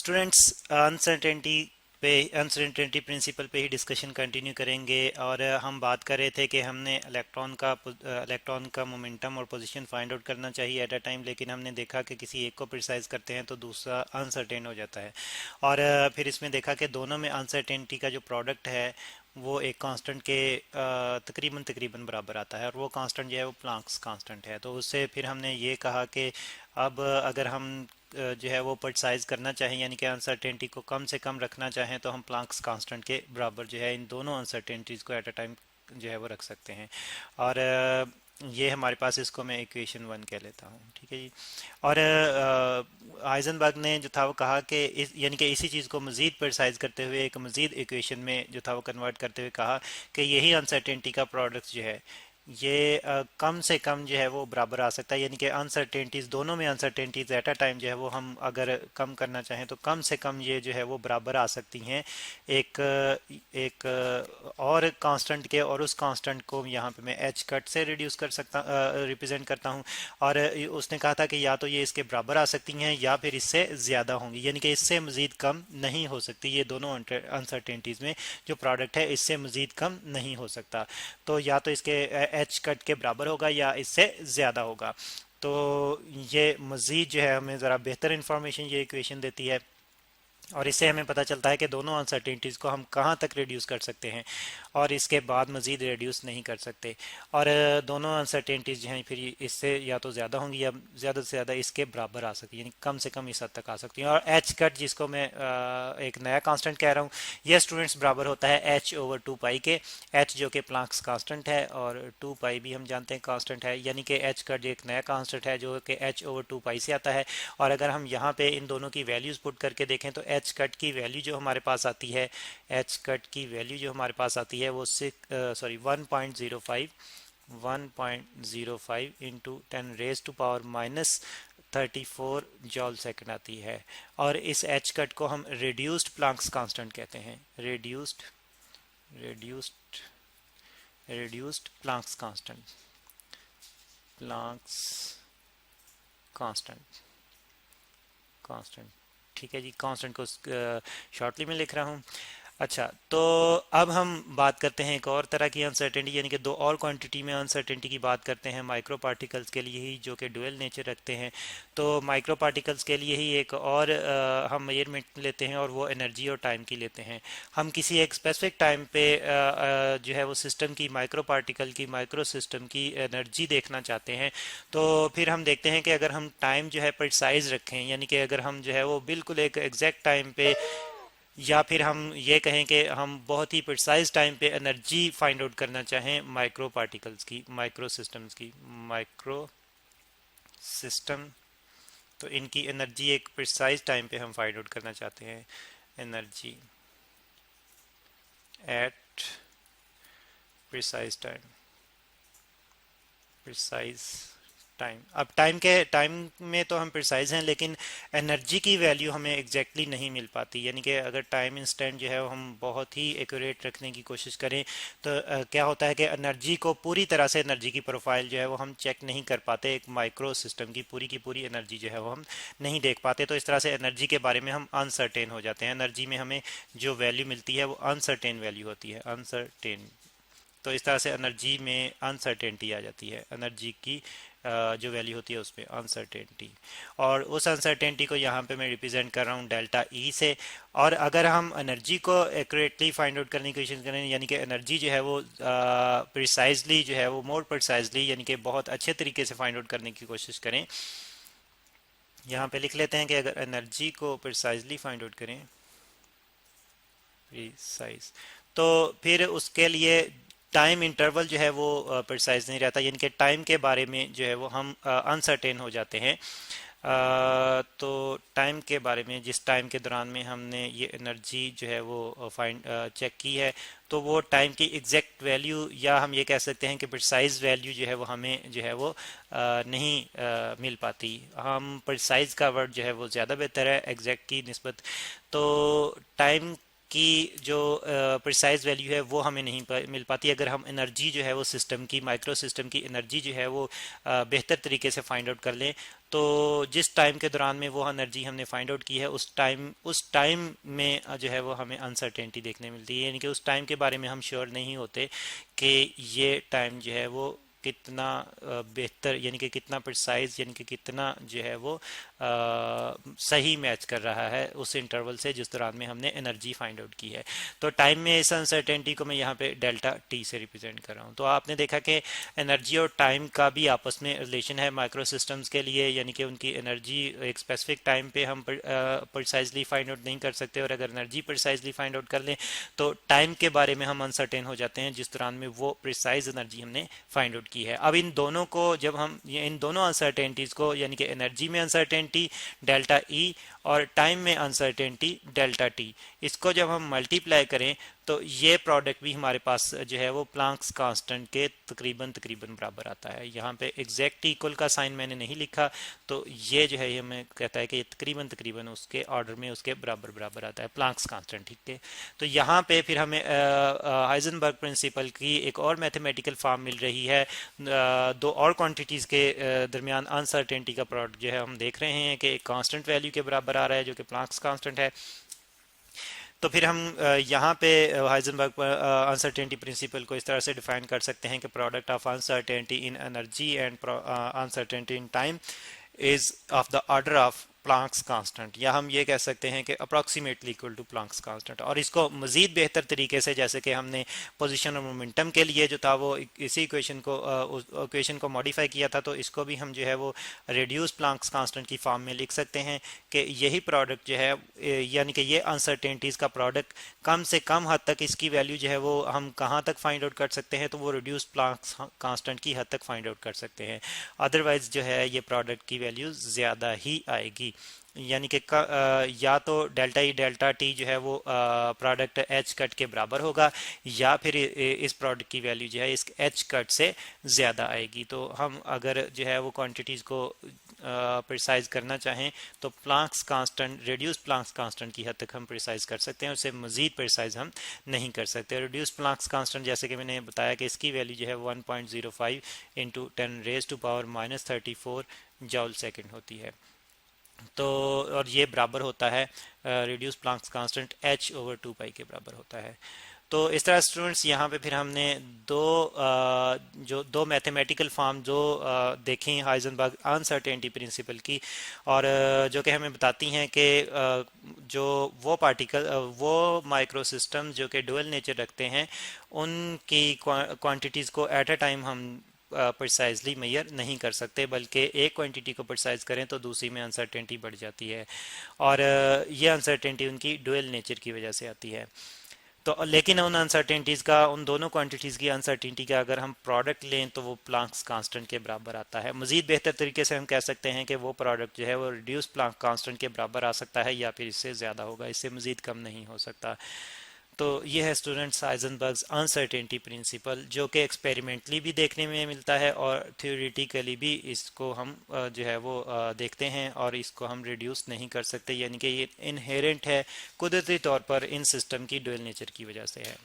Students uncertainty principle पे ही discussion continue करेंगे और हम बात कर रहे थे कि हमने इलेक्ट्रॉन का मोमेंटम और पोजीशन फाइंड आउट करना चाहिए एट अ टाइम, लेकिन हमने देखा कि किसी एक को प्रिसाइज करते हैं तो दूसरा अनसर्टेन हो जाता है। और फिर इसमें देखा कि दोनों में अनसर्टेनिटी का जो प्रोडक्ट है वो एक कांस्टेंट के तकरीबन तकरीबन बराबर आता है, और वो कांस्टेंट जो है वो प्लांक्स कांस्टेंट है। तो उससे फिर हमने ये कहा कि अब अगर हम जो है वो प्रिसाइज करना चाहें, यानी कि अनसर्टेनिटी को कम से कम रखना चाहें, तो हम प्लांक्स कांस्टेंट के बराबर जो है इन दोनों अनसर्टेनिटीज़ को एट अ टाइम जो है वो रख सकते हैं। और ये हमारे पास, इसको मैं इक्वेशन वन कह लेता हूँ, ठीक है जी। और हाइजनबर्ग ने जो था वो कहा कि यानी कि इसी चीज़ को मज़ीद प्रिसाइज करते हुए एक मज़ीद इक्वेशन में जो था वो कन्वर्ट करते हुए कहा कि यही अनसर्टेनिटी का प्रोडक्ट जो है ये कम से कम जो है वो बराबर आ सकता है, यानी कि अनसर्टेनिटीज, दोनों में अनसर्टेनिटीज एट अ टाइम जो है वो हम अगर कम करना चाहें तो कम से कम ये जो है वो बराबर आ सकती हैं एक एक और कांस्टेंट के। और उस कांस्टेंट को यहाँ पे मैं एच कट से रिड्यूस कर सकता रिप्रेजेंट करता हूँ। और उसने कहा था कि या तो ये इसके बराबर आ सकती हैं या फिर इससे ज़्यादा होंगी, यानी कि इससे मज़ीद कम नहीं हो सकती। ये दोनों अनसर्टेनिटीज़ में जो प्रोडक्ट है इससे मज़ीद कम नहीं हो सकता। तो या तो इसके एच कट के बराबर होगा या इससे ज़्यादा होगा। तो ये मज़ीद जो है हमें ज़रा बेहतर इंफॉर्मेशन ये इक्वेशन देती है, और इससे हमें पता चलता है कि दोनों अनसर्टेनिटीज़ को हम कहाँ तक रिड्यूस कर सकते हैं और इसके बाद मज़ीद रिड्यूस नहीं कर सकते। और दोनों अनसर्टेनिटीज़ जो हैं फिर इससे या तो ज़्यादा होंगी या ज़्यादा से ज़्यादा इसके बराबर आ सकती है, यानी कम से कम इस हद तक आ सकती हैं। और एच कट, जिसको मैं एक नया कांस्टेंट कह रहा हूँ, यह स्टूडेंट्स बराबर होता है एच ओवर टू पाई के। एच जो कि प्लांक्स कांस्टेंट है और टू पाई भी हम जानते हैं कांस्टेंट है, यानी कि एच कट एक नया कांस्टेंट है जो कि एच ओवर टू पाई से आता है। और अगर हम यहाँ पे इन दोनों की वैल्यूज़ पुट करके देखें तो एच कट की वैल्यू जो हमारे पास आती है, एच कट की वैल्यू जो हमारे पास आती है वो 1.05 into 10 raised to power -34 जॉल second आती है। और इस एच कट को हम रिड्यूस्ड प्लांक्स कांस्टेंट कहते हैं। Reduced reduced Planck's constant constant, ठीक है जी। कांस्टेंट को शॉर्टली में लिख रहा हूँ। अच्छा, तो अब हम बात करते हैं एक और तरह की अनसर्टेनिटी, यानी कि दो और क्वांटिटी में अनसर्टेनिटी की बात करते हैं माइक्रो पार्टिकल्स के लिए ही, जो कि डुअल नेचर रखते हैं। तो माइक्रो पार्टिकल्स के लिए ही एक और हम मेजरमेंट लेते हैं, और वो एनर्जी और टाइम की लेते हैं। हम किसी एक स्पेसिफिक टाइम पे जो है वो सिस्टम की, माइक्रो पार्टिकल की, माइक्रो सिस्टम की एनर्जी देखना चाहते हैं। तो फिर हम देखते हैं कि अगर हम टाइम जो है प्रिसाइज रखें, यानी कि अगर हम जो है वो बिल्कुल एक एग्जैक्ट टाइम पे, या फिर हम ये कहें कि हम बहुत ही प्रिसाइज टाइम पे एनर्जी फाइंड आउट करना चाहें माइक्रो पार्टिकल्स की, माइक्रो सिस्टम्स की, माइक्रो सिस्टम, तो इनकी एनर्जी एक प्रिसाइज टाइम पे हम फाइंड आउट करना चाहते हैं। Energy at precise time, precise time. अब टाइम में तो हम प्रिसाइज हैं, लेकिन एनर्जी की वैल्यू हमें एग्जैक्टली नहीं मिल पाती। यानी कि अगर टाइम इंस्टेंट जो है वो हम बहुत ही एक्यूरेट रखने की कोशिश करें तो क्या होता है कि एनर्जी को पूरी तरह से, एनर्जी की प्रोफाइल जो है वो हम चेक नहीं कर पाते। एक माइक्रो सिस्टम की पूरी एनर्जी जो है वो हम नहीं देख पाते। तो इस तरह से एनर्जी के बारे में हम अनसर्टेन हो जाते हैं। एनर्जी में हमें जो वैल्यू मिलती है वो अनसर्टेन वैल्यू होती है, अनसर्टेन। तो इस तरह से एनर्जी में अनसर्टेनिटी आ जाती है, एनर्जी की जो वैल्यू होती है उसमें अनसर्टेनिटी। और उस अनसर्टेनिटी को यहाँ पे मैं रिप्रेजेंट कर रहा हूँ डेल्टा ई से। और अगर हम एनर्जी को एक्यूरेटली फाइंड आउट करने की कोशिश करें, यानी कि एनर्जी जो है वो प्रिसाइजली जो है वो मोर प्रिसाइजली, यानी कि बहुत अच्छे तरीके से फाइंड आउट करने की कोशिश करें, यहाँ पे लिख लेते हैं कि अगर एनर्जी को प्रिसाइजली फाइंड आउट करें, प्रिसाइज, तो फिर उसके लिए टाइम इंटरवल जो है वो प्रिसाइज नहीं रहता, यानी कि टाइम के बारे में जो है वो हम अनसर्टेन हो जाते हैं। तो टाइम के बारे में, जिस टाइम के दौरान में हमने ये एनर्जी जो है वो फाइंड चेक की है, तो वो टाइम की एग्जैक्ट वैल्यू, या हम ये कह सकते हैं कि प्रिसाइज वैल्यू जो है वो हमें जो है वो नहीं मिल पाती। हम प्रिसाइज का वर्ड जो है वो ज़्यादा बेहतर है एग्जैक्ट की निस्बत। तो टाइम की जो प्रिसाइज वैल्यू है वो हमें नहीं मिल पाती अगर हम एनर्जी जो है वो सिस्टम की, माइक्रो सिस्टम की एनर्जी जो है वो बेहतर तरीके से फाइंड आउट कर लें। तो जिस टाइम के दौरान में वो एनर्जी हमने फाइंड आउट की है उस टाइम में जो है वो हमें अनसर्टेनिटी देखने मिलती है, यानी कि उस टाइम के बारे में हम श्योर नहीं होते कि ये टाइम जो है वो कितना बेहतर, यानी कि कितना प्रिसाइज, यानी कि कितना जो है वो सही मैच कर रहा है उस इंटरवल से जिस दौरान में हमने एनर्जी फाइंड आउट की है। तो टाइम में इस अनसर्टेनिटी को मैं यहाँ पे डेल्टा टी से रिप्रेजेंट कर रहा हूँ। तो आपने देखा कि एनर्जी और टाइम का भी आपस में रिलेशन है माइक्रो सिस्टम्स के लिए, यानी कि उनकी एनर्जी एक स्पेसिफिक टाइम पे हम प्रिसाइजली फाइंड आउट नहीं कर सकते, और अगर एनर्जी प्रिसाइजली फाइंड आउट कर लें तो टाइम के बारे में हम अनसर्टेन हो जाते हैं जिस दौरान में वो प्रिसाइज एनर्जी हमने फाइंड आउट की है। अब इन दोनों को जब हम इन दोनों अनसर्टेनिटीज को, यानी कि एनर्जी में अनसर्टेनिटी डेल्टा ई और टाइम में अनसर्टेनिटी डेल्टा टी, इसको जब हम मल्टीप्लाई करें तो ये प्रोडक्ट भी हमारे पास जो है वो प्लांक्स कांस्टेंट के तकरीबन तकरीबन बराबर आता है। यहाँ पे एग्जैक्ट इक्वल का साइन मैंने नहीं लिखा, तो ये जो है ये हमें कहता है कि ये तकरीबन तकरीबन उसके ऑर्डर में उसके बराबर बराबर आता है प्लांक्स कांस्टेंट, ठीक है। तो यहाँ पे फिर हमें हाइजेनबर्ग प्रिंसिपल की एक और मैथमेटिकल फॉर्म मिल रही है। दो और क्वांटिटीज़ के दरमियान अनसर्टेनिटी का प्रोडक्ट जो है हम देख रहे हैं कि एक कांस्टेंट वैल्यू के बराबर आ रहा है जो कि प्लांक्स कांस्टेंट है। तो फिर हम यहाँ पे हाइजेनबर्ग अनसर्टेनिटी प्रिंसिपल को इस तरह से डिफाइन कर सकते हैं कि product of uncertainty in energy and uncertainty in time is of the order of Planck's constant, या हम ये कह सकते हैं कि approximately equal to Planck's constant. और इसको मजीद बेहतर तरीके से, जैसे कि हमने पोजीशन और मोमेंटम के लिए जो था वो इसी इक्वेशन को मॉडिफाई किया था, तो इसको भी हम जो है वो रिड्यूस प्लांक्स कांस्टेंट की फॉर्म में लिख सकते हैं कि यही प्रोडक्ट जो है, यानी कि ये अनसर्टेनिटीज़ का प्रोडक्ट कम से कम हद तक इसकी वैल्यू जो है वो हम कहाँ तक फाइंड आउट कर सकते हैं, तो वो रिड्यूस प्लांक्स कांस्टेंट की हद तक फाइंड आउट कर सकते हैं। अदरवाइज जो है ये प्रोडक्ट की वैल्यू ज़्यादा ही आएगी, यानी कि या तो डेल्टा ई डेल्टा टी जो है वो प्रोडक्ट एच कट के बराबर होगा, या फिर इस प्रोडक्ट की वैल्यू जो है इस एच कट से ज़्यादा आएगी। तो हम अगर जो है वो क्वांटिटीज़ को प्रिसाइज करना चाहें तो Planck's constant, reduce Planck's constant की हद तक हम प्रिसाइज कर सकते हैं, उससे मज़ीद प्रिसाइज हम नहीं कर सकते। रिड्यूस प्लांक्स कांस्टेंट जैसे कि मैंने बताया कि इसकी वैल्यू जो है 1.05 इंटू 10⁻⁻34 जॉल सेकेंड होती है। तो और ये बराबर होता है रिड्यूस प्लांक्स कांस्टेंट h/2 के बराबर होता है। तो इस तरह स्टूडेंट्स यहाँ पे फिर हमने दो मैथमेटिकल फॉर्म जो देखें हाइजेनबर्ग अनसर्टेनिटी प्रिंसिपल की, और जो कि हमें बताती हैं कि जो वो माइक्रो सिस्टम जो कि डुअल नेचर रखते हैं उनकी क्वांटिटीज़ को एट अ टाइम हम प्रिसाइजली मेजर नहीं कर सकते, बल्कि एक क्वांटिटी को प्रिसाइज करें तो दूसरी में अनसर्टेनिटी बढ़ जाती है, और ये अनसर्टेनिटी उनकी डुअल नेचर की वजह से आती है। तो लेकिन उन अनसर्टेनिटीज़ का, उन दोनों क्वांटिटीज़ की अनसर्टेनिटी का अगर हम प्रोडक्ट लें तो वो प्लांक्स कांस्टेंट के बराबर आता है। मज़ीद बेहतर तरीके से हम कह सकते हैं कि वो प्रोडक्ट जो है वो रिड्यूस प्लांक कांस्टेंट के बराबर आ सकता है, या फिर इससे ज़्यादा होगा, इससे मज़ीद कम नहीं हो सकता। तो ये है स्टूडेंट्स हाइजेनबर्ग्स अनसर्टेनिटी प्रिंसिपल, जो कि एक्सपेरिमेंटली भी देखने में मिलता है और थ्योरेटिकली भी इसको हम जो है वो देखते हैं, और इसको हम रिड्यूस नहीं कर सकते, यानी कि ये इनहेरेंट है, कुदरती तौर पर इन सिस्टम की डुअल नेचर की वजह से है।